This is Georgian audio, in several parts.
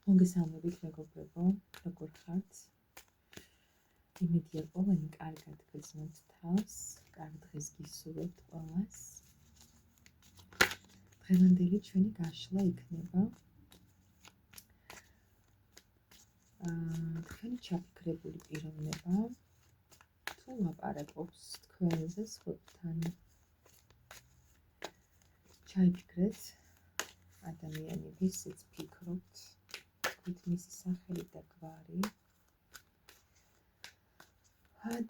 მოგესალმებით მეგობრებო, როგორ ხართ? იმედია ყველანი კარგად გრძნობთ თავს, კარგ დღეს გისურვებთ ყველას. დღევანდელი ჩვენი გაშლა იქნება თქვენი ჩაფიქრებული პიროვნება თუ ლაპარაკობს თქვენზე სხვებთან. ჩაიფიქრეთ ადამიანი ვისაც ფიქრობთ, თქვით მისი სახელი და გვარი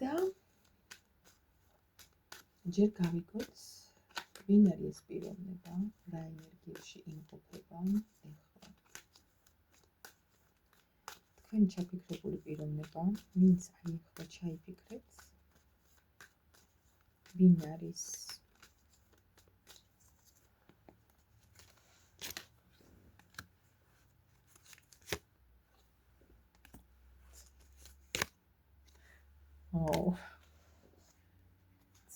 და ჯერ გავიგოთ ვინ არის ეს პიროვნება, რა ენერგიაში იმყოფება ეხლა. თქვენი ჩაფიქრებული პიროვნება, ვინც ეხლა ჩაიფიქრეთ, ვინ არის?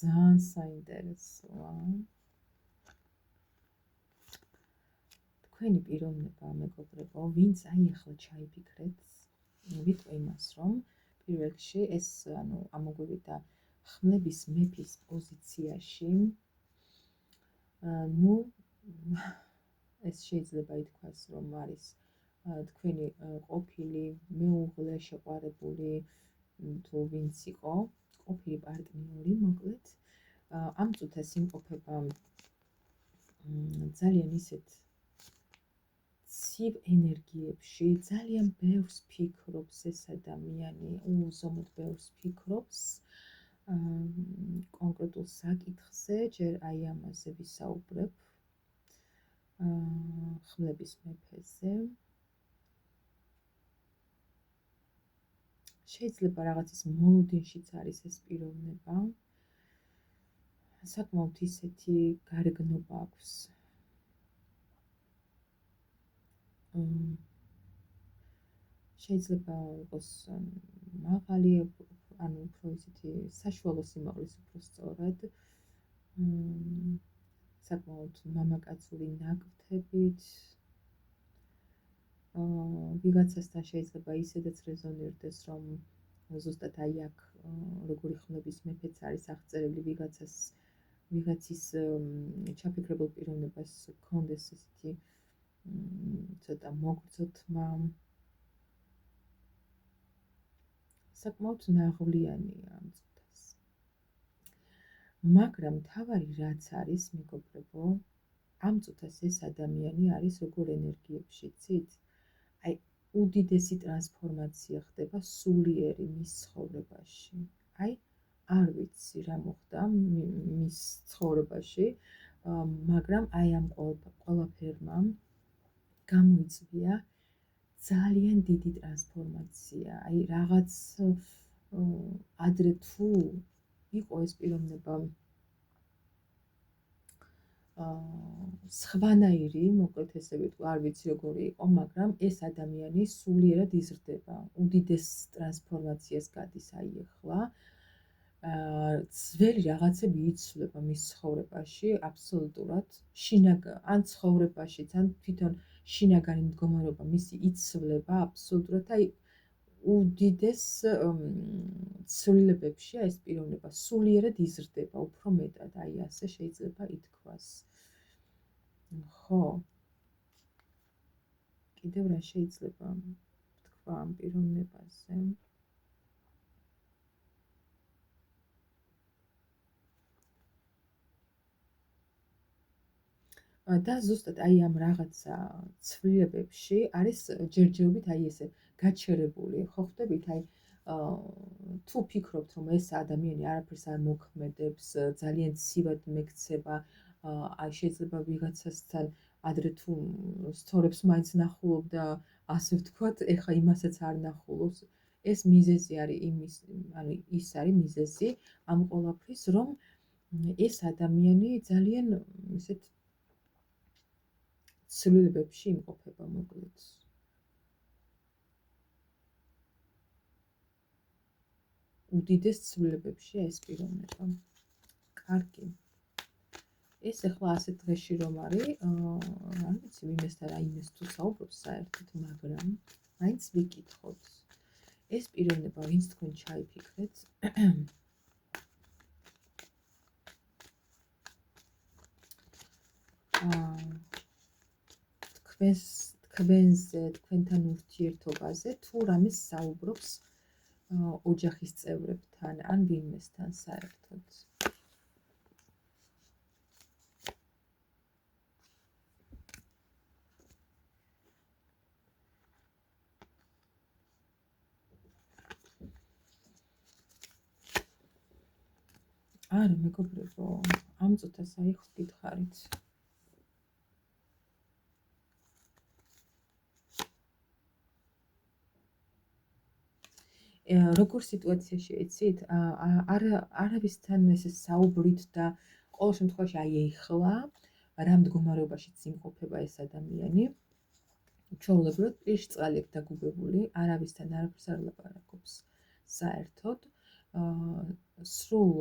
ძალიან საინტერესოა. თქვენი პიროვნება, მეგობრებო, ვინც ახლა ჩაიფიქრეთ, ვიტყვი იმას, რომ პირველ რიგში ეს ამოგვივიდა ხმლების მეფის პოზიციაში. ეს შეიძლება ითქვას, რომ არის თქვენი ყოფილი მეუღლე, შეყვარებული თუ ვინც იყო, ყოფილი პარტნიორი, მოკლედ, ამ წუთას იმყოფება ძალიან ისეთ ცივ ენერგიებში, ძალიან ბევრს ფიქრობს ეს ადამიანი, უზომოდ ბევრს ფიქრობს კონკრეტულ საკითხზე, ჯერ ამაზე ვისაუბრებ, ხმლების მეფეზე. შეიძლება რაღაცის მოლოდინშიც არის ეს პიროვნება. საკმაოდ ისეთი გარეგნობა აქვს. შეიძლება იყოს მაღალი, უფრო ისეთი საშუალო სიმაღლის უფრო სწორად. საკმაოდ მამაკაცური ნაკვთებით. ვიღაცასთან შეიძლება ისედაც რეზონირდეს, რომ ზუსტად აქ როგორი ხმლების მეფეც არის აღწერილი, ვიღაცის ჩაფიქრებულ პიროვნებას ჰქონდეს ესეთი ცოტა მოგრძო თმა. საკმაოდ ნაღვლიანია ამ წუთას. მაგრამ თავარი რაც არის, მეგობრებო, ამ წუთას ეს ადამიანი არის როგორ ენერგიებში, ცით? უდიდესი ტრანსფორმაცია ხდება სულიერი მის ცხოვრებაში. არ ვიცი რა მოხდა მის ცხოვრებაში, მაგრამ ამ ყველაფერმა გამოიწვია ძალიან დიდი ტრანსფორმაცია. რაღაც ადრე თუ იყო ეს პიროვნება სხვანაირი, მოკლედ ესე ვიტყვი, არ ვიცი როგორი იყო, მაგრამ ეს ადამიანი სულიერად იზრდება, უდიდეს ტრანსფორმაციას გადის ახლა. ძველი რაღაცები იცვლება მის ცხოვრებაში, აბსოლუტურად. ან ცხოვრებაშიც, ან თვითონ შინაგანი მდგომარეობა მისი იცვლება აბსოლუტურად. უდიდეს ცვლილებებში ეს პიროვნება სულიერად იზრდება, უფრო მეტად, ასე შეიძლება ითქვას. ხო. კიდევ რა შეიძლება თქვა ამ პიროვნებაზე? და ზუსტად ამ რაღაცა ცვლილებებში არის ჯერჯერობით ესე გაჩერებული, ხო ხვდებით? თუ ფიქრობთ, რომ ეს ადამიანი არაფერს არ მოქმედებს, ძალიან ცივად მექცევა, შეიძლება ვიღაცასთან ადრე თუ სწორებს მაინც ნახულობდა, ასე ვთქვათ, ეხა იმასაც არ ნახულობს. ეს მიზეზი არის ის არის მიზეზი ამ ყველაფრის, რომ ეს ადამიანი ძალიან ისეთ ცვლილებებში იმყოფება, მოკლედ. უდიდეს ცვლილებებშია ეს პიროვნება. კარგი. ეს ახლა ასეთ დღეში რომ არის, არ ვიცი ვინმესთან რაიმეს თუ საუბრობს საერთოდ, მაგრამ მაინც ვიკითხოთ. ეს პიროვნება, ვინც თქვენ ჩაიფიქრეთ, თქვენზე, თქვენთან ურთიერთობაზე თუ რამეს საუბრობს ოჯახის წევრებთან ან ვინმესთან საერთოდ. არა, მეგობრებო, ამ წუთას აი ხო გითხარით. როგორ სიტუაციაში იცით? არავისთან ესე საუბრით და ყოველ შემთხვევაში აი ეხლა რა მდგომარეობაშიც იმყოფება ეს ადამიანი. ჩვეულებრივად პირშწყალით დაგუბებული, არავისთან არაფერს არ ლაპარაკობს საერთოდ. სრულ,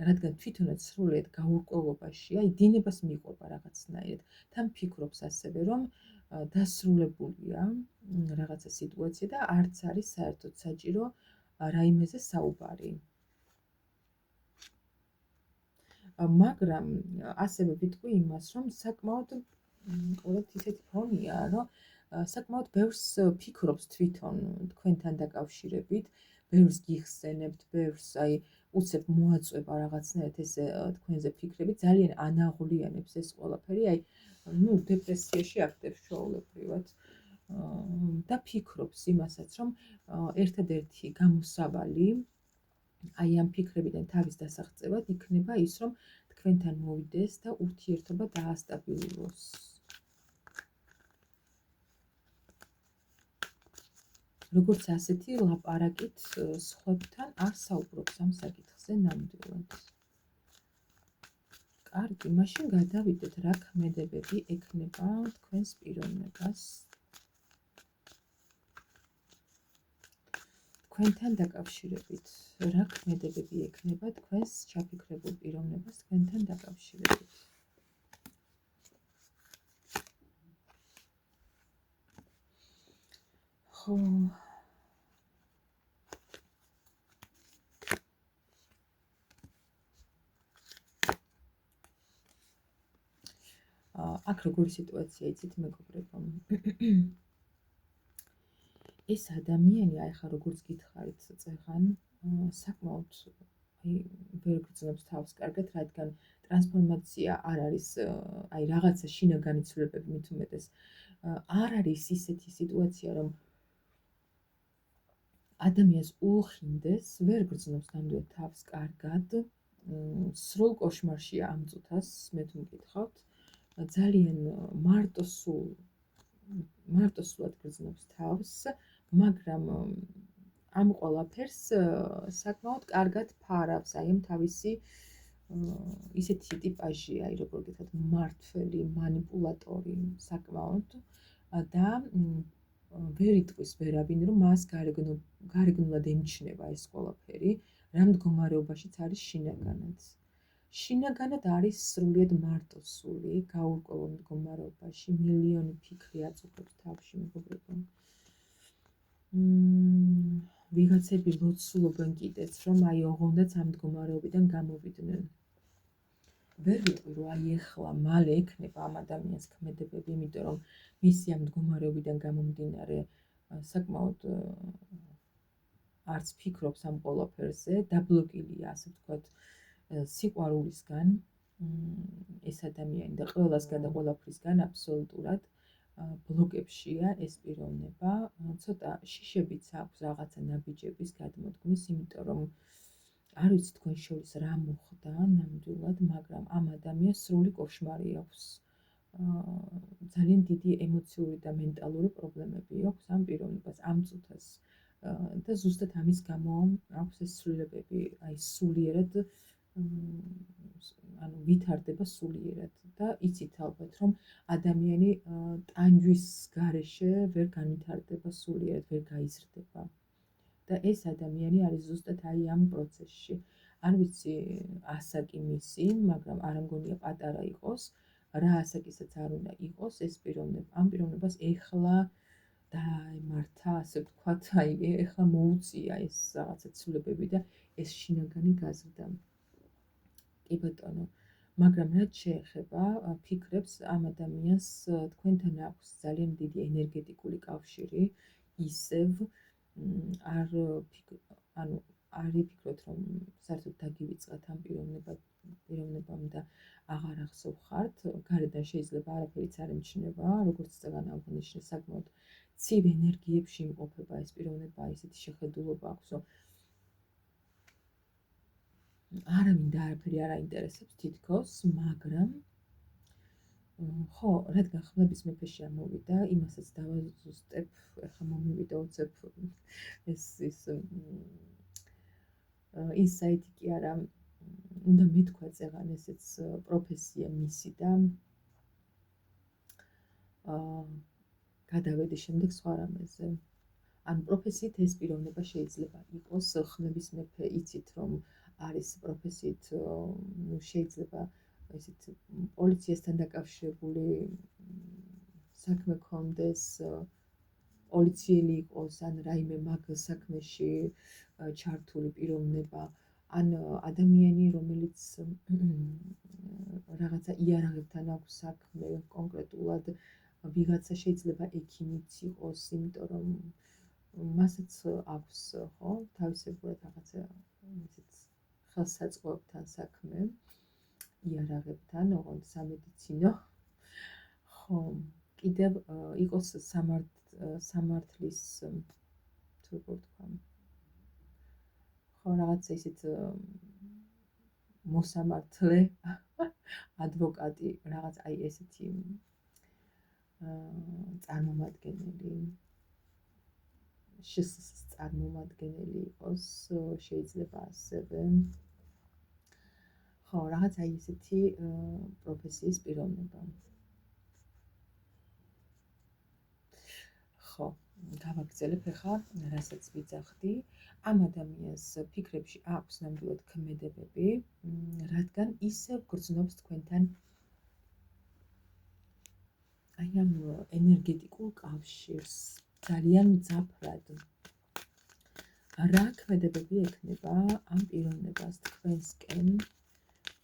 რადგან თვითონაც სრულიად გაურკვევლობაშია, დინებას მიყვება რაღაცნაირად. თან ფიქრობს ასევე, რომ დასრულებულია რაღაცა სიტუაცია და არც არის საერთოდ საჭირო რაიმეზე საუბარი. მაგრამ ასევე ვიტყვი იმას, რომ საკმაოდ ყოველთ ისეთი ფონია, რომ საკმაოდ ბევრს ფიქრობს თვითონ თქვენთან დაკავშირებით, ბევრს გიხსენებთ, ბევრს აი უცებ მოაწვება რაღაცნაირად ესე თქვენზე ფიქრები, ძალიან ანაღვლიანებს ეს ყველაფერი, აი დეპრესიაში აქდებს ჩვეულებრივად. და ფიქრობს იმასაც, რომ ერთადერთი გამოსავალი აი ამ ფიქრებიდან თავის დასაღწევად იქნება ის, რომ თქვენთან მოვიდეს და ურთიერთობა დაასტაბილუროს. როგორც ასეთი ლაპარაკით სხვებთან არ საუბრობს ამ საკითხზე ნამდვილად. კარგი, მაშინ გადავიდეთ, რა ქმედებები ექნება თქვენს პიროვნებას. თქვენთან დაკავშირებით, რა ქმედებები ექნება თქვენს ჩაფიქრებულ პიროვნებას თქვენთან დაკავშირებით. ხო, აქ როგორი სიტუაცია იცით, მეგობრებო? ეს ადამიანი, აი ხა როგორც გითხარით წეღან, საკმაოდ აი ვერ გრძნობს თავს კარგად, რადგან ტრანსფორმაცია არ არის, აი რაღაცა შინაგანი ცვლილებები მით უმეტეს არ არის ისეთი სიტუაცია, რომ ადამიანს უხინდეს, ვერ გრძნობს ნამდვილად თავს კარგად, სრულ კოშმარშია ამ წუთას, მე თუ მკითხავთ, ძალიან მარტოსულად გრძნობს თავს, მაგრამ ამ ყველაფერს საკმაოდ კარგად ფარავს, აი ამ თავისი ისეთი ტიპაჟია, აი როგორ გითხრათ, მმართველი, მანიპულატორი საკმაოდ და ვერ იტყვის ვერავინ, რომ მას გარეგნულად ემჩნევა ეს ყველაფერი, რა მდგომარეობაშიც არის შინაგანად. შინაგანად არის სრულიად მარტოსული, გაურკვეველ მდგომარეობაში, მილიონი ფიქრი აწუხებს თავში, მეგობრებო. ვიღაცები ლოცულობენ კიდეც, რომ აი ოღონდაც ამ მდგომარეობიდან გამოვიდნენ. ვერ ვიტყვი, რომ აი ეხლა მალე ექნება ამ ადამიანს ქმედებები, იმიტომ რომ მისი ამ მდგომარეობიდან გამომდინარე საკმაოდ არც ფიქრობს ამ ყველაფერზე, დაბლოკილია, ასე ვთქვათ, სიყვარულისგან ეს ადამიანი და ყველასგან და ყველაფრისგან აბსოლუტურად ბლოკებშია ეს პიროვნება, ცოტა შიშებიც აქვს რაღაცა ნაბიჯების გადმოდგმის, იმიტომ რომ არ ვიცი თქვენ შორის რა მოხდა ნამდვილად, მაგრამ ამ ადამიანს სრული კოშმარი აქვს. ძალიან დიდი ემოციური და მენტალური პრობლემები აქვს ამ პიროვნებას ამ წუთას. და ზუსტად ამის გამო აქვს ეს ცვლილებები, აი სულიერად ანუ ვითარდება სულიერად და იცით ალბათ, რომ ადამიანი ტანჯვის გარეშე ვერ განვითარდება სულიერად, ვერ გაიზრდება. და ეს ადამიანი არის ზუსტად აი ამ პროცესში. არ ვიცი ასაკი მისი, მაგრამ არ მგონია პატარა იყოს, რა ასაკისაც არ უნდა იყოს ეს პიროვნება. ამ პიროვნებას ეხლა დაემართა, ასე ვთქვათ, აი ეხლა მოუწია ეს რაღაცა ცვლილებები და ეს შინაგანი გაზრდა. კი ბატონო, მაგრამ რაც შეეხება ფიქრებს, ამ ადამიანს თქვენთან აქვს ძალიან დიდი ენერგეტიკული კავშირი, ისევ ანუ არ იფიქროთ, რომ საერთოდ დაგივიწყათ ამ პიროვნებამ და აღარ ახსოვხართ, გარედან შეიძლება არაფერიც არ ემჩნევა, როგორც წეგან აღნიშნე, საკმაოდ ცივ ენერგიებში იმყოფება ეს პიროვნება, ისეთი შეხედულობა აქვს, რომ არავინ და არაფერი არ აინტერესებს თითქოს, მაგრამ ხო, რადგან ხმების მეფეში ამოვიდა, იმასაც დავაზუსტებ, ეხლა მომივიდეოცებ ეს ინსაიტი კი არა, უნდა მეთქვა წეღან ესეც პროფესია მისი და გადავედი შემდეგ სხვა რამეზე. ან პროფესიით ეს პიროვნება შეიძლება იყოს ხმების მეფე, იცით რომ არის პროფესიით, შეიძლება ესეთ პოლიციასთან დაკავშირებული საქმე ქონდეს, პოლიციელი იყოს, ან რაიმე მაგ საქმეში ჩართული პიროვნება, ან ადამიანი, რომელიც რაღაცა იარაღებთან აქვს საქმე კონკრეტულად, ვიღაცა შეიძლება ექიმიც იყოს, იმიტომ რომ მასაც აქვს, ხო, თავისებურად რაღაცა ისეთ ხელსაწყოებთან საქმე, იარაღებთან, ოღონდ სამედიცინო. ხო, კიდევ იყოს სამართლის, თუ ვთქვა. ხო, რაღაცა ისეთ მოსამართლე, ადვოკატი, რაღაც აი ესეთი წარმომადგენელი, შსს წარმომადგენელი იყოს, შეიძლება ასევე. ხო, რაღაც აი ესეთი პროფესიის პიროვნება. ხო, გავაგრძელებ ახლა, რასაც ვიძახდი. ამ ადამიანს ფიქრებში აქვს ნამდვილად ქმედებები, რადგან ისევ გრძნობს თქვენთან აი ამ ენერგეტიკულ კავშირს, ძალიან მძაფრად. რა ქმედებები ექნება ამ პიროვნებას თქვენსკენ,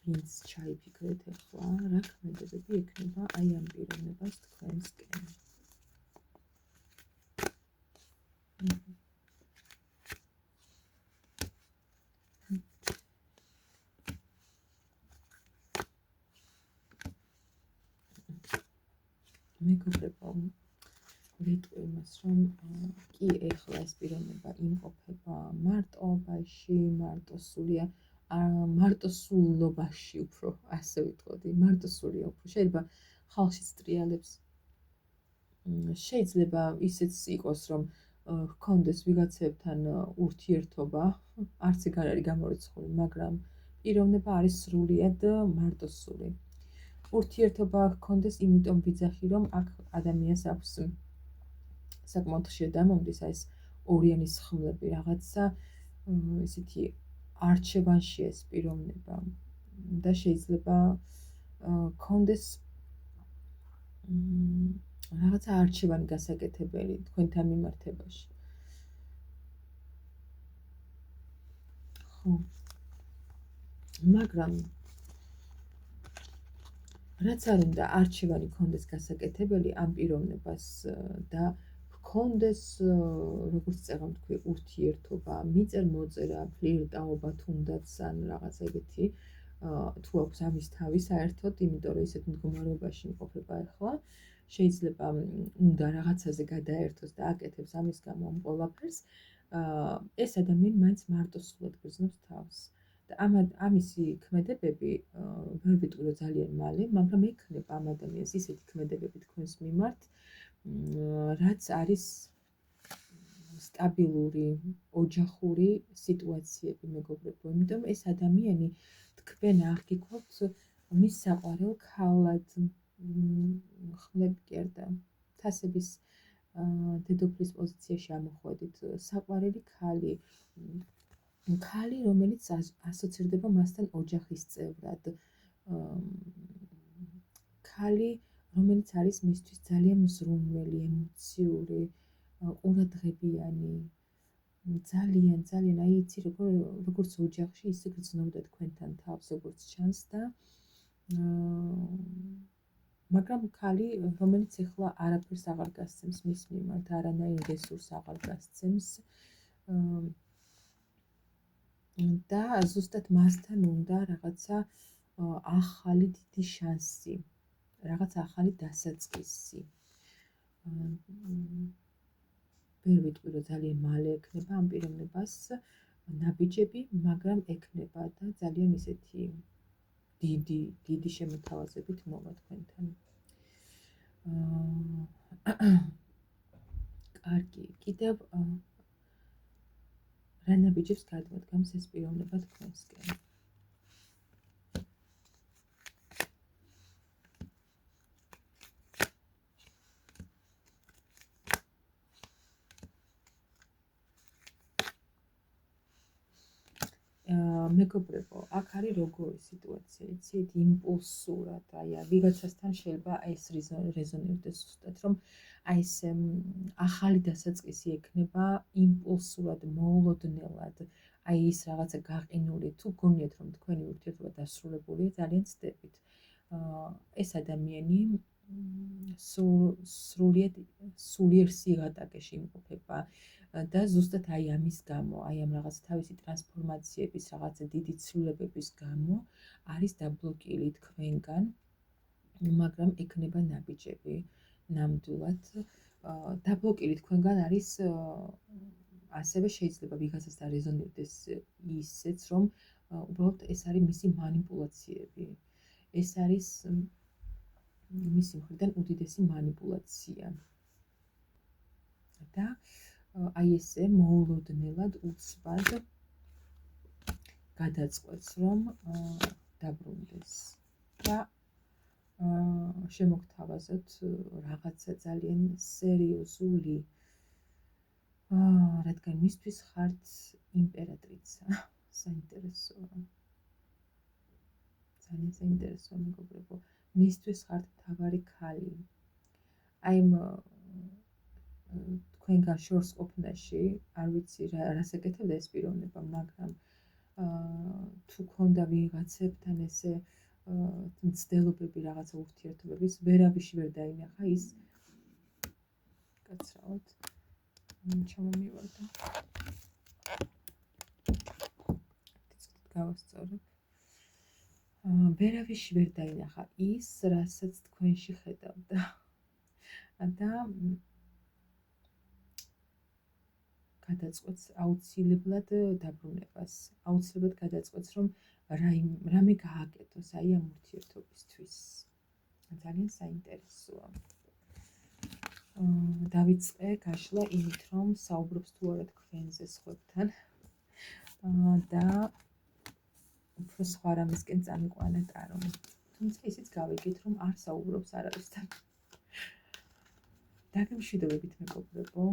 ვინც ჩაიფიქრეთ ახლა, რა ქმედებები ექნება აი ამ პიროვნებას თქვენსკენ. მეგობრებო, ვიტყვი იმას, რომ კი ეხლა ეს პიროვნება იმყოფება მარტოობაში, მარტოსულობაში უფრო, ასე ვიტყოდი, მარტოსულია უფრო. შეიძლება ხალხში სტრიალებს, შეიძლება ისეც იყოს, რომ ჰქონდეს ვიღაცებთან ურთიერთობა, არც ეგ არ არის გამორიცხული, მაგრამ პიროვნება არის სრულიად მარტოსული. ურთიერთობა ჰქონდეს, იმიტომ ვიძახი, რომ აქ ადამიანს აქვს საკმაოდ ხშირად დამომდის ეს ორიანის ხმლები, რაღაცა ისეთი არჩევანში ეს პიროვნება და შეიძლება ჰქონდეს რაღაცა არჩევანი გასაკეთებელი თქვენთან მიმართებაში. ხო, მაგრამ რაც არ უნდა არჩევანი ქონდეს გასაკეთებელი ამ პიროვნებას და ჰქონდეს, როგორც წეგან თქვი, ურთიერთობა, მიწერ-მოწერა, ფლირტაობა თუნდაც ან რაღაც ეგეთი, თუ აქვს ამის თავი საერთოდ, იმიტომ რომ ისეთ მდგომარეობაში იმყოფება ახლა, შეიძლება უნდა რაღაცაზე გადაერთოს და აკეთებს ამის გამო ამ ყველაფერს, ეს ადამიანი მაინც მარტოსულად გრძნობს თავს. და ამისი ქმედებები ვერ ვიტყვი რომ ძალიან მალე, მაგრამ ექნება ამ ადამიანს ისეთი ქმედებები თქვენს მიმართ, რაც არის სტაბილური, ოჯახური სიტუაციები, მეგობრებო, იმიტომ ეს ადამიანი თქვენ აღგიქვთ მის საყვარელ ქალად, ხმლები კი არა, თასების დედოფლის პოზიციაში ამოხვედით, საყვარელი ქალი, ქალი, რომელიც ასოცირდება მასთან ოჯახის წევრად. ქალი, რომელიც არის მისთვის ძალიან მზრუნველი, ემოციური, ყურადღებიანი, ძალიან აი იცი როგორც ოჯახში ისე გრძნობდა თქვენთან თავს როგორც ჩანს და მაგრამ ქალი, რომელიც ეხლა არაფერს აღარ გასცემს მის მიმართ, არანაირ რესურსს აღარ გასცემს და ზუსტად მასთან უნდა რაღაცა ახალი დიდი შანსი, რაღაც ახალი დასაწყისი. ვერ ვიტყვი, რომ ძალიან მალე ექნება ამ პიროვნებას ნაბიჯები, მაგრამ ექნება და ძალიან ისეთი დიდი შემოთავაზებით მოვა თქვენთან. კარგი, კიდევ რა ნაბიჯებს გადმოდგამს ეს პიროვნება თქვენსკენ? მეგობრებო, აქ არის როგორი სიტუაცია, იცით, იმპულსურად, აი ვიღაცასთან შეიძლება ეს რეზონირდეს ზუსტად, რომ აი ეს ახალი დასაწყისი ექნება იმპულსურად, მოულოდნელად, აი ის რაღაცა გაყინული, თუ გონიათ, რომ თქვენი ურთიერთობა დასრულებულია, ძალიან ცდებით. ეს ადამიანი სულიერ სიღატაკეში იმყოფება და ზუსტად აი ამის გამო, აი ამ რაღაც თავისი ტრანსფორმაციების, რაღაცა დიდი ცვლილებების გამო არის დაბლოკილი თქვენგან, მაგრამ ექნება ნაბიჯები ნამდვილად. დაბლოკილი თქვენგან არის ასევე შეიძლება ვიღაცასთან რეზონირდეს ისეც, რომ უბრალოდ ეს არის მისი манипуляციები. ეს არის მისი მხრიდან უდიდესი манипуляცია. და აი ესე მოულოდნელად უცბად გადაწყვეტს, რომ დაბრუნდეს და შემოგთავაზოთ რაღაცა ძალიან სერიოზული, რადგან მისთვის ხართ იმპერატრიცა. საინტერესოა. ძალიან საინტერესოა, მეგობრებო. მისთვის ხართ მთავარი ქალი. აი თქვენგან შორს ყოფნაში, არ ვიცი რას ეკეთებდა ეს პიროვნება, მაგრამ თუ ქონდა ვიღაცებთან ესე მცდელობები რაღაცა ურთიერთობების, ვერავიში ვერ დაინახა ის კაცრავად ჩამომივარდა. გავასწორებ. ვერავიში ვერ დაინახა ის, რასაც თქვენში ხედავდა. და გადაწყვეტს აუცილებლად დაბრუნებას. აუცილებლად გადაწყვეტს, რომ რამე გააკეთოს აი ამ ურთიერთობისთვის. ძალიან საინტერესოა. დავიწყე გაშლა იმით, რომ საუბრობს თუ არა თქვენზე სხვებთან და უფრო სხვა რამისკენ წამიყვანა ტარო. თუმცა ისიც გავიგეთ, რომ არ საუბრობს არავისთან. დაგემშვიდობებით, მეგობრებო.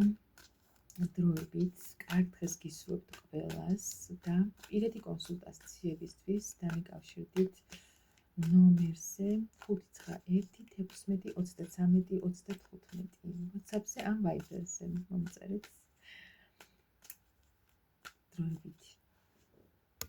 დროებით, კარგ დღეს გისურვებთ ყველას და პირადი კონსულტაციებისთვის დამიკავშირდით ნომერზე 591-16-33-35. WhatsApp-ზე ან Viber-ზე მომწერეთ. დროებით.